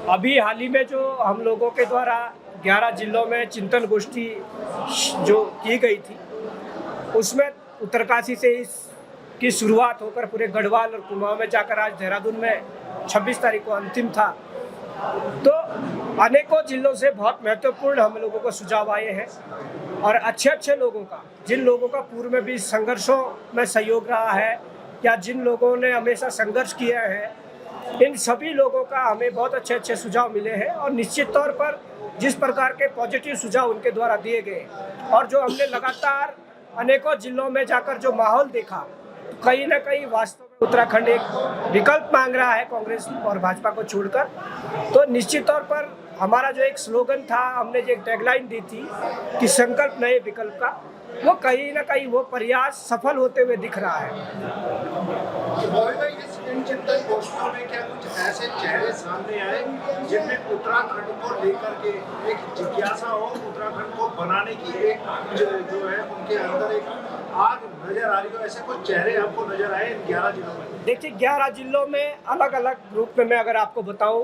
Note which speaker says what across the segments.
Speaker 1: अभी हाल ही में जो हम लोगों के द्वारा 11 जिलों में चिंतन गोष्ठी जो की गई थी, उसमें उत्तरकाशी से इसकी शुरुआत होकर पूरे गढ़वाल और कुमाऊं में जाकर आज देहरादून में 26 तारीख को अंतिम था। तो अनेकों जिलों से बहुत महत्वपूर्ण हम लोगों को सुझाव आए हैं और अच्छे अच्छे लोगों का, जिन लोगों का पूर्व में भी संघर्षों में सहयोग रहा है या जिन लोगों ने हमेशा संघर्ष किया है, इन सभी लोगों का हमें बहुत अच्छे अच्छे सुझाव मिले हैं। और निश्चित तौर पर जिस प्रकार के पॉजिटिव सुझाव उनके द्वारा दिए गए और जो हमने लगातार अनेकों जिलों में जाकर जो माहौल देखा, तो कहीं ना कहीं वास्तव में उत्तराखंड एक विकल्प मांग रहा है कांग्रेस और भाजपा को छोड़कर। तो निश्चित तौर पर हमारा जो एक स्लोगन था, हमने जो एक टैगलाइन दी थी कि संकल्प नए विकल्प का, वो कहीं ना कहीं वो प्रयास सफल होते हुए दिख रहा है।
Speaker 2: चिंतन गोष्ठियों में क्या कुछ ऐसे चेहरे सामने आए जिनमें उत्तराखंड को लेकर के एक जिज्ञासा हो, उत्तराखंड को बनाने की एक जो है उनके अंदर एक आग नजर आ रही हो, ऐसे कुछ चेहरे आपको नजर आए इन 11 जिलों में?
Speaker 1: देखिए, 11 जिलों में अलग अलग रूप में मैं अगर आपको बताऊं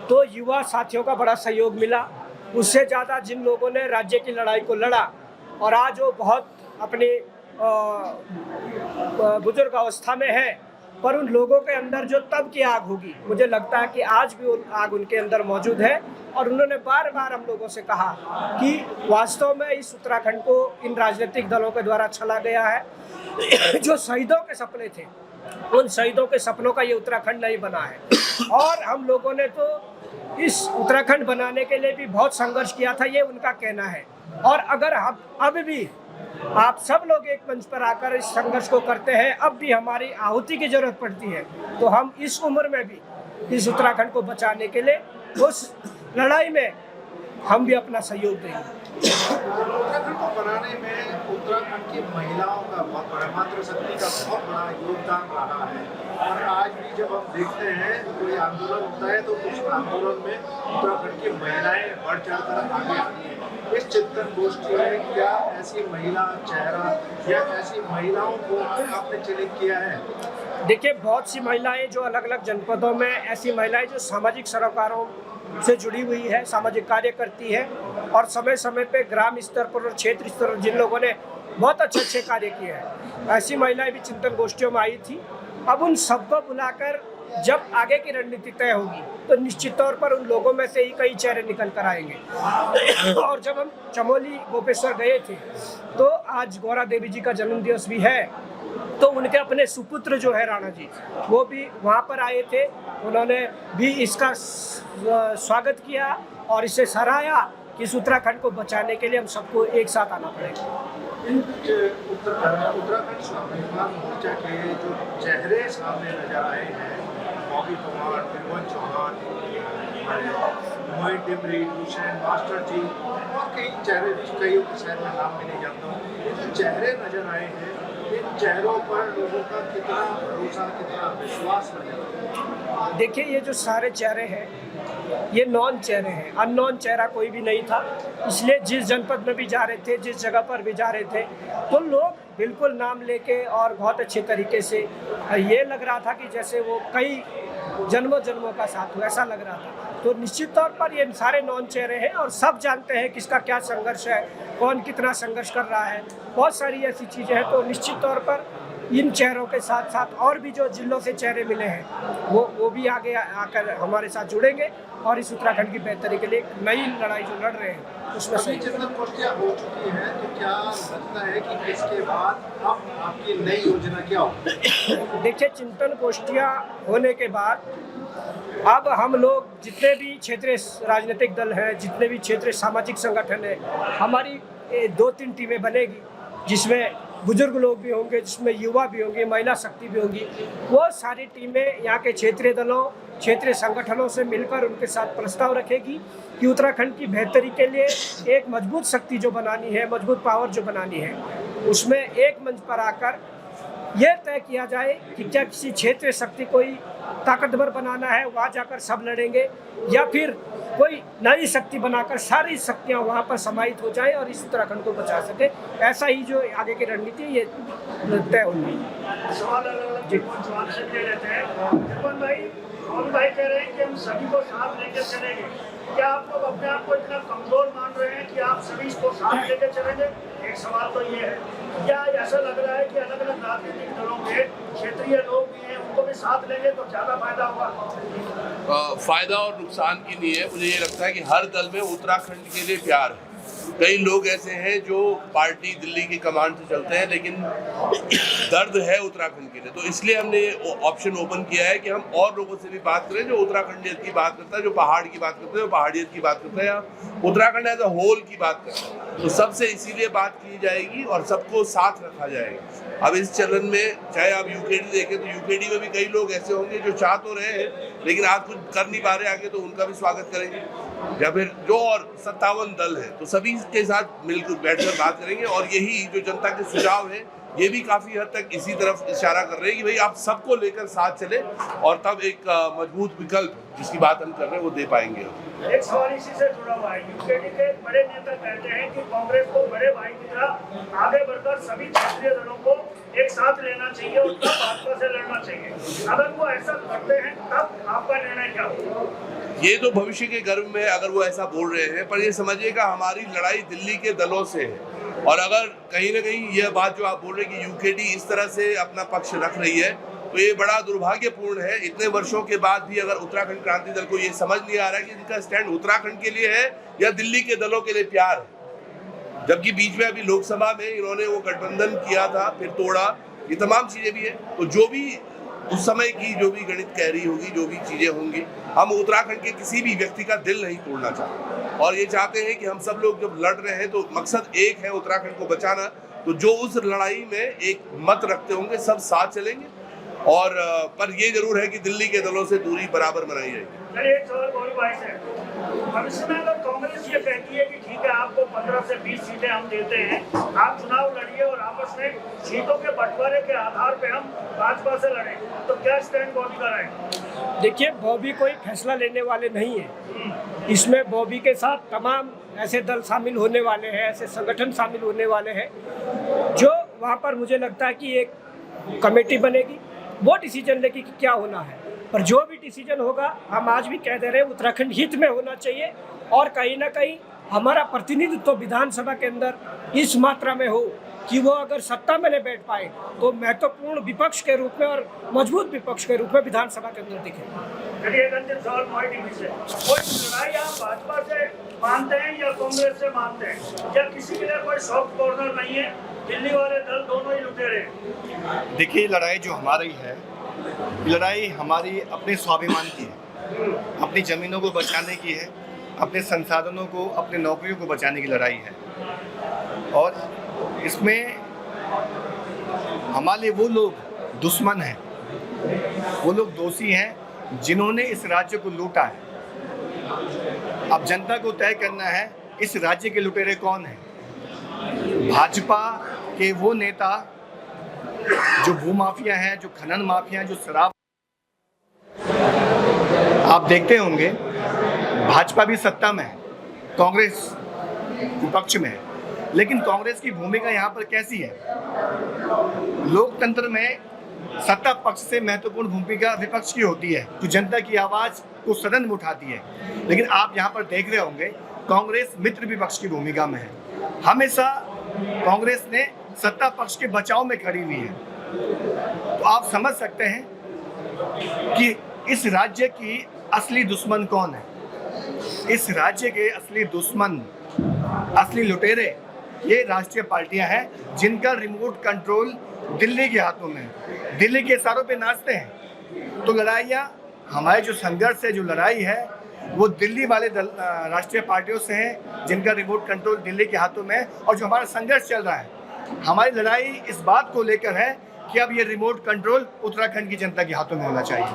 Speaker 1: तो युवा साथियों का बड़ा सहयोग मिला। उससे ज़्यादा जिन लोगों ने राज्य की लड़ाई को लड़ा और आज वो बहुत अपनी बुजुर्ग अवस्था में है, पर उन लोगों के अंदर जो तब की आग होगी, मुझे लगता है कि आज भी वो आग उनके अंदर मौजूद है। और उन्होंने बार बार हम लोगों से कहा कि वास्तव में इस उत्तराखंड को इन राजनीतिक दलों के द्वारा छला गया है। जो शहीदों के सपने थे, उन शहीदों के सपनों का ये उत्तराखंड नहीं बना है। और हम लोगों ने तो इस उत्तराखंड बनाने के लिए भी बहुत संघर्ष किया था, ये उनका कहना है। और अगर हम अब भी आप सब लोग एक मंच पर आकर इस संघर्ष को करते हैं, अब भी हमारी आहुति की जरूरत पड़ती है, तो हम इस उम्र में भी इस उत्तराखंड को बचाने के लिए उस लड़ाई में हम भी अपना सहयोग देंगे।
Speaker 2: उत्तराखंड को बनाने में उत्तराखंड की महिलाओं का बहुत बड़ा, मातृशक्ति का बहुत बड़ा योगदान रहा है। और आज भी जब हम देखते हैं कोई आंदोलन होता है तो उस आंदोलन में उत्तराखंड की महिलाएं बढ़ चढ़कर आगे आती हैं। इस चिंतन गोष्ठी में क्या ऐसी महिला चेहरा या ऐसी महिलाओं को आपने चयनित किया है?
Speaker 1: देखिए, बहुत सी महिलाएं जो अलग अलग जनपदों में, ऐसी महिलाएं जो सामाजिक सरोकारों से जुड़ी हुई है, सामाजिक कार्य करती है और समय समय पे ग्राम स्तर पर और क्षेत्र स्तर पर जिन लोगों ने बहुत अच्छे अच्छे कार्य किए हैं, ऐसी महिलाएं भी चिंतन गोष्ठियों में आई थी। अब उन सबको बुलाकर जब आगे की रणनीति तय होगी तो निश्चित तौर पर उन लोगों में से ही कई चेहरे निकल कर आएंगे। और जब हम चमोली गोपेश्वर गए थे तो आज गौरा देवी जी का जन्म दिवस भी है, तो उनके अपने सुपुत्र जो है राणा जी, वो भी वहाँ पर आए थे। उन्होंने भी इसका स्वागत किया और इसे सराहा कि इस उत्तराखंड को बचाने के लिए हम सबको एक साथ आना पड़ेगा।
Speaker 2: उत्तराखंड स्वाभिमान मोर्चा के जो चेहरे सामने नजर आए हैं, बॉबी कुमार, त्रिभुवन चौहान, मोहित डिमरी, हुसैन मास्टर जी और कई चेहरे, कईयों के शायद मैं नाम भी नहीं जानता हूँ, ये जो चेहरे नजर आए हैं, इन चेहरों पर लोगों का कितना भरोसा, कितना विश्वास नजर आता है?
Speaker 1: देखिए, ये जो सारे चेहरे हैं ये नॉन चेहरे हैं, अननोन चेहरा कोई भी नहीं था। इसलिए जिस जनपद में भी जा रहे थे, जिस जगह पर भी जा रहे थे, तो लोग बिल्कुल नाम लेके और बहुत अच्छे तरीके से, ये लग रहा था कि जैसे वो कई जन्मों जन्मों का साथ हो, ऐसा लग रहा था। तो निश्चित तौर पर ये सारे नॉन चेहरे हैं और सब जानते हैं किसका क्या संघर्ष है, कौन कितना संघर्ष कर रहा है, बहुत सारी ऐसी चीज़ें हैं। तो निश्चित तौर पर इन चेहरों के साथ साथ और भी जो जिलों से चेहरे मिले हैं वो भी आगे आकर हमारे साथ जुड़ेंगे और इस उत्तराखंड की बेहतरी के लिए एक नई लड़ाई जो लड़ रहे हैं उसमें से।
Speaker 2: चिंतन गोष्ठियाँ हो चुकी हैं, तो क्या लगता है कि इसके बाद अब आपकी नई योजना क्या हो?
Speaker 1: देखिए, चिंतन गोष्ठियाँ होने के बाद अब हम लोग जितने भी क्षेत्रीय राजनीतिक दल हैं, जितने भी क्षेत्रीय सामाजिक संगठन हैं, हमारी 2-3 टीमें बनेगी, जिसमें बुजुर्ग लोग भी होंगे, जिसमें युवा भी होंगे, महिला शक्ति भी होंगी। वो सारी टीमें यहाँ के क्षेत्रीय दलों, क्षेत्रीय संगठनों से मिलकर उनके साथ प्रस्ताव रखेगी कि उत्तराखंड की बेहतरी के लिए एक मजबूत शक्ति जो बनानी है, मजबूत पावर जो बनानी है, उसमें एक मंच पर आकर यह तय किया जाए कि क्या किसी क्षेत्रीय शक्ति कोई ताकतवर बनाना है, वहाँ जाकर सब लड़ेंगे, या फिर कोई नई शक्ति बनाकर सारी शक्तियाँ वहाँ पर समाहित हो जाए और इस उत्तराखंड को बचा सके। ऐसा ही जो आगे की रणनीति है ये तय होगी।
Speaker 3: सवाल अलग अलग रहते हैं। भाई, मोहन भाई कह रहे हैं कि हम सभी को साथ लेकर चलेंगे। क्या आप लोग अपने आप को इतना कमजोर मान रहे हैं कि आप सभी को साथ लेकर चलेंगे? एक सवाल तो ये है, क्या ऐसा लग रहा है कि अलग अलग राजनीतिक दलों के क्षेत्रीय लोग भी हैं, उनको भी साथ लेंगे तो ज्यादा फायदा होगा?
Speaker 4: फायदा और नुकसान की नहीं है। मुझे ये लगता है कि हर दल में उत्तराखंड के लिए प्यार है। कई लोग ऐसे हैं जो पार्टी दिल्ली की कमांड से चलते हैं, लेकिन दर्द है उत्तराखंड के लिए। तो इसलिए हमने ये ऑप्शन ओपन किया है कि हम और लोगों से भी बात करें जो उत्तराखंडियत की बात करता है, जो पहाड़ की बात करता है, जो पहाड़ियत की बात करता है, या उत्तराखंड एज अ होल की बात करता है। तो सबसे इसीलिए बात की जाएगी और सबको साथ रखा जाएगा। अब इस चलन में चाहे आप यूकेडी देखें तो यूकेडी में भी कई लोग ऐसे होंगे जो चाह तो रहे हैं लेकिन आज कुछ कर नहीं पा रहे आगे, तो उनका भी स्वागत करेंगे। या फिर जो और 57 दल है तो सभी के साथ मिलकर बैठकर बात करेंगे। और यही जो जनता के सुझाव है ये भी काफी हद तक इसी तरफ इशारा कर रहे हैं कि भाई आप सबको लेकर साथ चले और तब एक मजबूत विकल्प जिसकी बात हम कर रहे हैं वो दे पाएंगे।
Speaker 3: एक सवाल इसी से जुड़ा हुआ है। यूकेडी के बड़े नेता कहते हैं कि कांग्रेस को बड़े भाई की तरह आगे बढ़कर सभी क्षेत्रीय दलों को एक साथ लेना चाहिए और तब भाजपा से लड़ना चाहिए। अगर वो ऐसा करते हैं तब आपका निर्णय क्या होगा?
Speaker 4: ये तो भविष्य के गर्भ में अगर वो ऐसा बोल रहे हैं, पर ये समझिएगा हमारी लड़ाई दिल्ली के दलों से है। और अगर कहीं ना कहीं यह बात जो आप बोल रहे हैं कि यूकेडी इस तरह से अपना पक्ष रख रही है तो ये बड़ा दुर्भाग्यपूर्ण है। इतने वर्षों के बाद भी अगर उत्तराखंड क्रांति दल को ये समझ नहीं आ रहा है कि इनका स्टैंड उत्तराखंड के लिए है या दिल्ली के दलों के लिए प्यार है। जबकि बीच में अभी लोकसभा में इन्होंने वो गठबंधन किया था फिर तोड़ा, ये तमाम चीजें भी है। तो जो भी उस समय की जो भी गणित कह रही होगी, जो भी चीजें होंगी, हम उत्तराखंड के किसी भी व्यक्ति का दिल नहीं तोड़ना चाहते और ये चाहते हैं कि हम सब लोग जब लड़ रहे हैं तो मकसद एक है, उत्तराखंड को बचाना। तो जो उस लड़ाई में एक मत रखते होंगे सब साथ चलेंगे। और पर ये जरूर है कि दिल्ली के दलों से दूरी बराबर बनाई जाएगी।
Speaker 3: एक सवाल गौरव भाई से, भविष्य में अगर कांग्रेस ये कहती है कि ठीक है आपको 15 से 20 सीटें हम देते हैं, आप चुनाव लड़िए और आपस में सीटों के बंटवारे के आधार पे हम भाजपा से लड़ें, तो क्या स्टैंड बॉबी का रहेगा?
Speaker 1: देखिए, बॉबी कोई फैसला लेने वाले नहीं है। इसमें बॉबी के साथ तमाम ऐसे दल शामिल होने वाले हैं, ऐसे संगठन शामिल होने वाले हैं जो वहाँ पर मुझे लगता है कि एक कमेटी बनेगी, वो डिसीजन लेगी कि क्या होना है। पर जो भी डिसीजन होगा, हम आज भी कह दे रहे हैं, उत्तराखंड हित में होना चाहिए। और कहीं ना कहीं हमारा प्रतिनिधित्व तो विधानसभा के अंदर इस मात्रा में हो कि वो अगर सत्ता में नहीं बैठ पाए तो महत्वपूर्ण विपक्ष के रूप में और मजबूत विपक्ष के रूप में विधानसभा के अंदर दिखे।
Speaker 3: कोई लड़ाई आप भाजपा से मानते हैं या कांग्रेस से मानते हैं, या किसी के लिए कोई सॉफ्ट कॉर्नर नहीं है? दिल्ली वाले दल दोनों ही लुटेरे हैं।
Speaker 5: देखिए, लड़ाई जो हमारी है, लड़ाई हमारी अपने स्वाभिमान की है, अपनी ज़मीनों को बचाने की है, अपने संसाधनों को, अपने नौकरियों को बचाने की लड़ाई है। और इसमें हमारे वो लोग दुश्मन हैं, वो लोग दोषी हैं जिन्होंने इस राज्य को लूटा है। अब जनता को तय करना है इस राज्य के लुटेरे कौन हैं। भाजपा के वो नेता जो भूमाफिया हैं, जो खनन माफिया हैं, जो शराब, आप देखते होंगे भाजपा भी सत्ता में है, कांग्रेस विपक्ष में है, लेकिन कांग्रेस की भूमिका यहाँ पर कैसी है? लोकतंत्र में सत्ता पक्ष से महत्वपूर्ण भूमिका विपक्ष की होती है, जो जनता की आवाज़ को सदन में उठाती है। लेकिन आप यहाँ पर देख रहे होंगे कांग्रेस मित्र विपक्ष की भूमिका में है। हमेशा कांग्रेस ने सत्ता पक्ष के बचाव में खड़ी हुई है। तो आप समझ सकते हैं कि इस राज्य की असली दुश्मन कौन है। इस राज्य के असली दुश्मन, असली लुटेरे ये राष्ट्रीय पार्टियां हैं जिनका रिमोट कंट्रोल दिल्ली के हाथों में है, दिल्ली के इशारों पे नाचते हैं। तो लड़ाइयाँ, हमारे जो संघर्ष है, जो लड़ाई है, वो दिल्ली वाले राष्ट्रीय पार्टियों से है जिनका रिमोट कंट्रोल दिल्ली के हाथों में है। और जो हमारा संघर्ष चल रहा है, हमारी लड़ाई इस बात को लेकर है कि अब ये रिमोट कंट्रोल उत्तराखंड की जनता के हाथों में होना चाहिए।